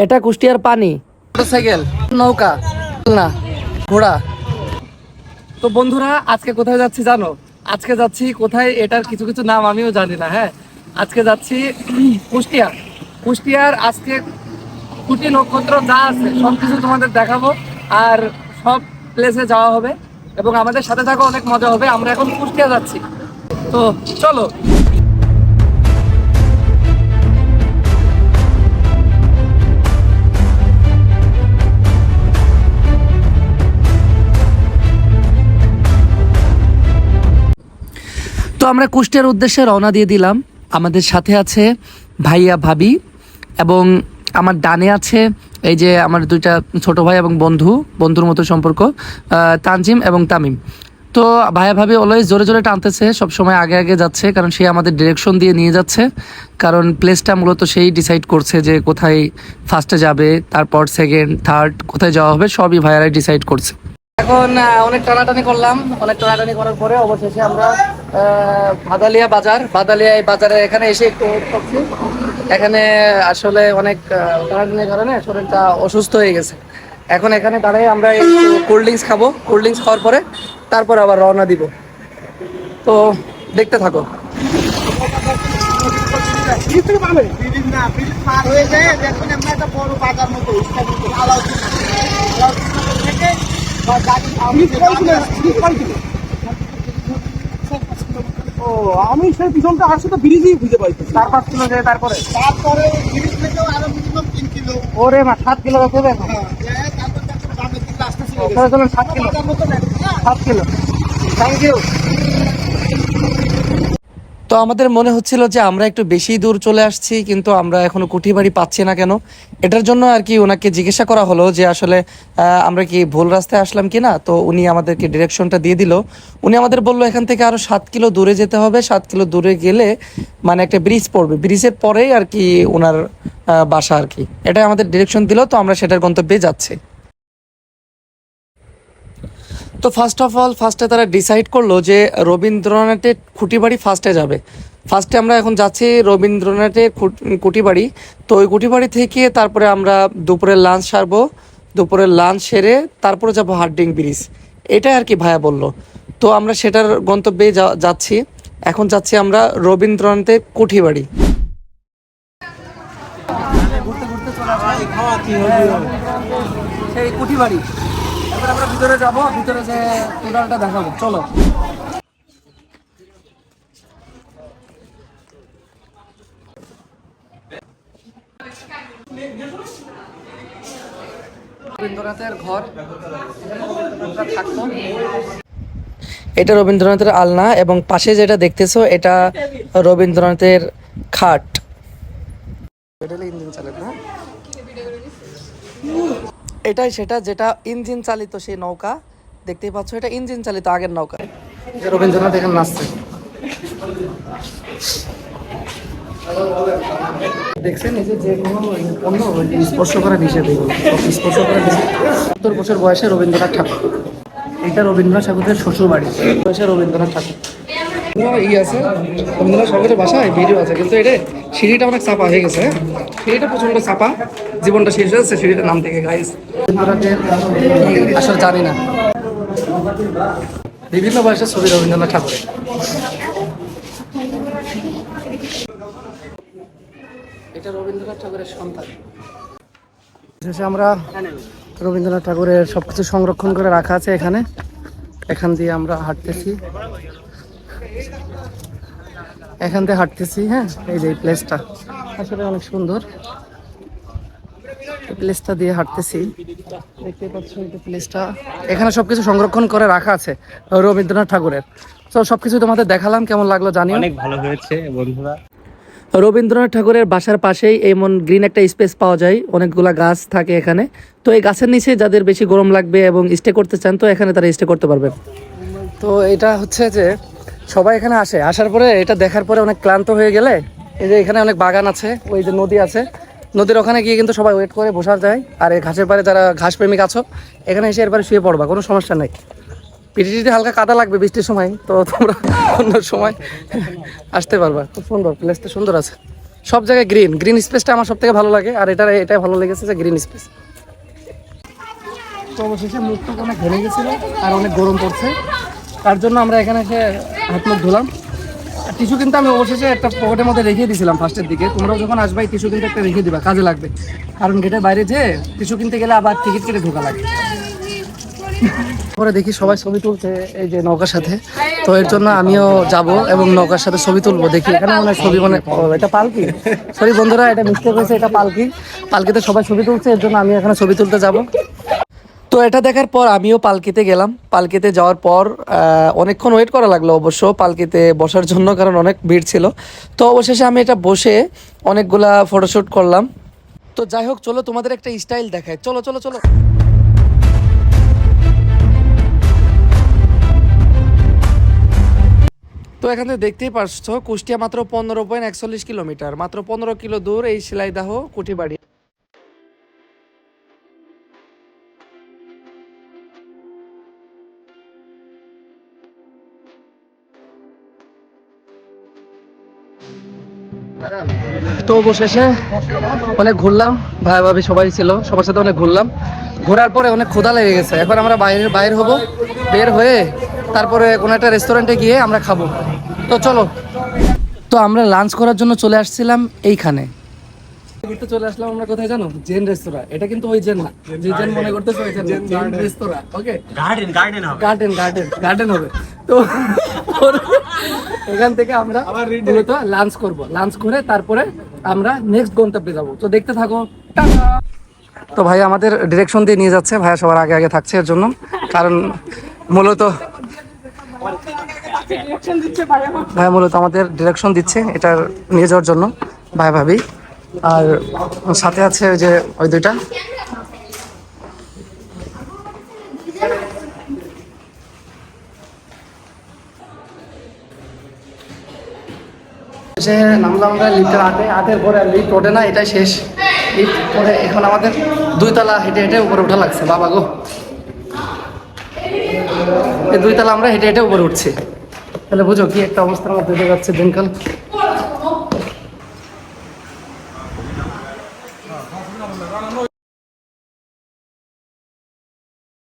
এটা কুষ্টিয়ার পানি, মোটরসাইকেল, নৌকা, না ঘোড়া। তো বন্ধুরা আজকে কোথায় যাচ্ছি জানো? আজকে যাচ্ছি কোথায়, এটার কিছু কিছু নাম আমিও জানি না। হ্যাঁ, আজকে যাচ্ছি কুষ্টিয়া। কুষ্টিয়ার আজকে খুঁটি নক্ষত্র যা আছে সবকিছু তোমাদের দেখাবো, আর সব প্লেসে যাওয়া হবে এবং আমাদের সাথে থাকা অনেক মজা হবে। আমরা এখন কুষ্টিয়া যাচ্ছি, তো চলো। তো আমরা কুষ্টিয়ার উদ্দেশ্যে রওনা দিয়ে দিলাম। আমাদের সাথে আছে ভাইয়া ভাবি এবং আমার ডানে আছে এই যে আমার দুইটা ছোট ভাই এবং বন্ধুর মতো সম্পর্ক, তানজিম এবং তামিম। তো ভাইয়া ভাবি অলওয়েজ জোরে জোরে টানতেছে, সবসময় আগে আগে যাচ্ছে, কারণ সে আমাদের ডিরেকশন দিয়ে নিয়ে যাচ্ছে। কারণ প্লেসটা মূলত সেই ডিসাইড করছে যে কোথায় ফার্স্টে যাবে, তারপর সেকেন্ড থার্ড কোথায় যাওয়া হবে, সবই ভাইয়ারাই ডিসাইড করছে। এখন অনেক টানাটানি করলাম, অনেক টানাটানি করার পরে অবশেষে আমরা ভাদালিয়া এই বাজারে এখানে এসে একটু ওয়েট করছি। এখানে আসলে অনেক টানাটানির কারণে শরীরটা অসুস্থ হয়ে গেছে। এখন এখানে দাঁড়িয়ে আমরা একটু কোল্ড ড্রিঙ্কস খাবো, কোল্ড ড্রিঙ্কস খাওয়ার পরে তারপর আবার রওনা দিব। তো দেখতে থাকো। আমি সেই পিছনটা আসছে তো ব্রিজই বুঝতে পাইছি 4-5 কিলো যায়, তারপরে ব্রিজ থেকেও আরো মিনিমাম 3 কিলো। ওরে মা 7 কিলো যাচ্ছে। তারপর 7 কিলো। Thank you. তো আমাদের মনে হচ্ছিল যে আমরা একটু বেশি দূর চলে আসছি, কিন্তু আমরা এখনো কুঠিবাড়ি পাচ্ছি না কেন। এটার জন্য আর কি ওনাকে জিজ্ঞাসা করা হলো যে আসলে আমরা কি ভুল রাস্তায় আসলাম কিনা। তো উনি আমাদেরকে ডিরেকশনটা দিয়ে দিল। উনি আমাদের বললো এখান থেকে আরো 7 কিলো দূরে যেতে হবে। 7 কিলো দূরে গেলে মানে একটা ব্রিজ পড়বে, ব্রিজের পরেই আর কি ওনার বাসা আর কি। এটাই আমাদের ডিরেকশন দিল, তো আমরা সেটার গন্তব্যে যাচ্ছি। তো ফার্স্টে তারা ডিসাইড করলো যে রবীন্দ্রনাথের খুঁটিবাড়ি ফার্স্টে যাবে। ফার্স্টে আমরা এখন যাচ্ছি রবীন্দ্রনাথের কুটিবাড়ি। তো ওই কুটিবাড়ি থেকে তারপরে আমরা দুপুরের লাঞ্চ সারবো, দুপুরের লাঞ্চ সেরে তারপরে যাবো হার্ডিং ব্রিজ। এটাই আর কি ভাইয়া বলল। তো আমরা সেটার গন্তব্যে যাচ্ছি। এখন যাচ্ছি আমরা রবীন্দ্রনাথের কুঠিবাড়ি। সেই কুঠিবাড়ি এবার আমরা ভিতরে যাবো, ভিতরে যে টোটালটা দেখাবো, চলো। রবীন্দ্রনাথের ঘর, এটা রবীন্দ্রনাথের আলনা এবং পাশে যেটা দেখতেছো এটা রবীন্দ্রনাথের খাট। ইঞ্জিন চালিত না, এটাই সেটা যেটা ইঞ্জিন চালিত সেই নৌকা দেখতেই পাচ্ছ, এটা ইঞ্জিন চালিত আগের নৌকা। রবীন্দ্রনাথ এখানে নাচছে, দেখছেন এই যে কোনো পণ্য স্পর্শ করা নিষেধ, স্পর্শ করা নিষেধ। 70 বছর বয়সে রবীন্দ্রনাথ ঠাকুর, এটা রবীন্দ্রনাথ ঠাকুরের শ্বশুর বাড়ি, বয়সে রবীন্দ্রনাথ ঠাকুর আছে। রবীন্দ্রনাথ ঠাকুরের বাসায় ভিডিও আছে, কিন্তু এটা সিঁড়িটা অনেক চাপা হয়ে গেছে। সিঁড়িটা প্রচন্ড চাপা, জীবনটা শেষ হয়েছে সিঁড়িটার নাম থেকে গাইস। রবীন্দ্রনাথের আসলে জানি না, বিভিন্ন বয়সের ছবি রবীন্দ্রনাথ ঠাকুরের। এটা রবীন্দ্রনাথ ঠাকুরের সন্তান। শেষে আমরা রবীন্দ্রনাথ ঠাকুরের সবকিছু সংরক্ষণ করে রাখা আছে এখানে। এখান দিয়ে আমরা হাঁটতেছি, এখান থেকে হাঁটতেছি। হ্যাঁ, এই যে প্লেসটা আসলে অনেক সুন্দর, প্লেসটা দিয়ে হাঁটতেছি, দেখতে পাচ্ছ এই প্লেসটা। এখানে সবকিছু সংরক্ষণ করে রাখা আছে রবীন্দ্রনাথ ঠাকুরের। তো সবকিছু তোমাদের দেখালাম, কেমন লাগলো জানিও। অনেক ভালো হয়েছে বন্ধুরা। রবীন্দ্রনাথ ঠাকুরের বাসার পাশেই এমন গ্রিন একটা স্পেস পাওয়া যায়, অনেকগুলা গাছ থাকে এখানে। তো এই গাছের নিচে যাদের বেশি গরম লাগবে এবং স্টে করতে চান, তো এখানে তারা স্টে করতে পারবেন। তো এটা হচ্ছে যে সবাই এখানে আসে, আসার পরে এটা দেখার পরে অনেক ক্লান্ত হয়ে গেলে এই যে এখানে অনেক বাগান আছে, ওই যে নদী আছে, নদীর ওখানে গিয়ে কিন্তু সবাই ওয়েট করে বসার যায়। আর এই ঘাসের পাড়ে যারা ঘাস প্রেমিক আছো, এখানে এসে এরপরে শুয়ে পড়বা, কোনো সমস্যা নেই। পিঠে হালকা কাদা লাগবে বৃষ্টির সময়, তো তোমরা অন্য সময় আসতে পারবা। খুব সুন্দর প্লেসটা, সুন্দর আছে, সব জায়গায় গ্রিন গ্রিন স্পেসটা আমার সব থেকে ভালো লাগে, আর এটাই ভালো লেগেছে যে গ্রিন স্পেস। তো অবশেষে মুখটা অনেক ঘেমে গেছিলো আর অনেক গরম পড়ছে, তার জন্য আমরা এখানে এসে হাত মুখ ধুলাম। টিস্যু কিন্তু আমি অবশেষে একটা পকেটের মধ্যে রেখে দিয়েছিলাম ফার্স্টের দিকে। তোমরাও যখন আসবে টিস্যু কিন্তু একটা রেখে দিবা, কাজে লাগবে। কারণ গেটের বাইরে যে টিস্যু কিনতে গেলে আবার টিকিট কেটে ঢোকা লাগে। পরে দেখি সবাই ছবি তুলছে এই যে নৌকার সাথে, তো এর জন্য আমিও যাব এবং নৌকার সাথে ছবি তুলবো। দেখি এখানে মনে হয় ছবি এটা পালকি, সরি বন্ধুরা এটা মিস্টেক হয়েছে, এটা পালকি। পালকিতে সবাই ছবি তুলছে, এর জন্য আমি এখানে ছবি তুলতে যাব। তো এটা দেখার পর আমিও পালকিতে গেলাম। পালকিতে যাওয়ার পর অনেকক্ষণ ওয়েট করা লাগলো অবশ্য পালকিতে বসার জন্য, কারণ অনেক ভিড় ছিল। তো অবশেষে আমি এটা বসে অনেকগুলা ফটোশ্যুট করলাম। তো যাই হোক, চলো তোমাদের একটা স্টাইল দেখায়। চলো চলো চলো। তো এখানে দেখতেই পারছো কুষ্টিয়া মাত্র 15.41 কিলোমিটার, মাত্র 15 কিলো দূর এই শিলাইদাহ কুটিবাড়ি। তো অবশেষে অনেক ঘুরলাম, ভাই ভাবি সবাই ছিল, সবার সাথে অনেক ঘুরলাম। ঘোরার পরে অনেক ক্ষুধা লেগে গেছে। এখন আমরা বাইরে হব, বের হয়ে তারপরে কোনো একটা রেস্টুরেন্টে গিয়ে আমরা খাবো। তো চলো। তো আমরা লাঞ্চ করার জন্য চলে আসছিলাম এইখানে। ঘুরতে চলে আসলাম আমরা কোথায় জানো? জেন রেস্তোরাঁ। এটা কিন্তু ওই জেন না, যে জেন মনে করতেছো ওই জেন রেস্তোরাঁ। ওকে, গার্ডেন হবে। তো এখান থেকে আমরা মূলত লাঞ্চ করব। লাঞ্চ করে তারপরে আমরা নেক্সট গন্তব্যে যাব। তো দেখতে থাকো। তো ভাই আমাদের ডিরেকশন দিয়ে নিয়ে যাচ্ছে, ভাইয়া সবার আগে আগে থাকছে এর জন্য, কারণ মূলত ভাইয়া মূলত আমাদের ডিরেকশন দিচ্ছে এটা নিয়ে যাওয়ার জন্য, ভাই ভাবি। আর সাথে আছে ওই যে ওই দুইটা। সে নামলাম আমরা লিফটের আটের পরে লিফট ওঠে না, এটাই শেষ। লিফট পরে এখন আমাদের 2 তলা হেঁটে হেঁটে উপরে ওঠা লাগছে। বাবা গো, এই 2 তলা আমরা হেঁটে হেঁটে উপরে উঠছি। তাহলে বুঝো কি একটা অবস্থার মধ্যে যাচ্ছে দিনকাল।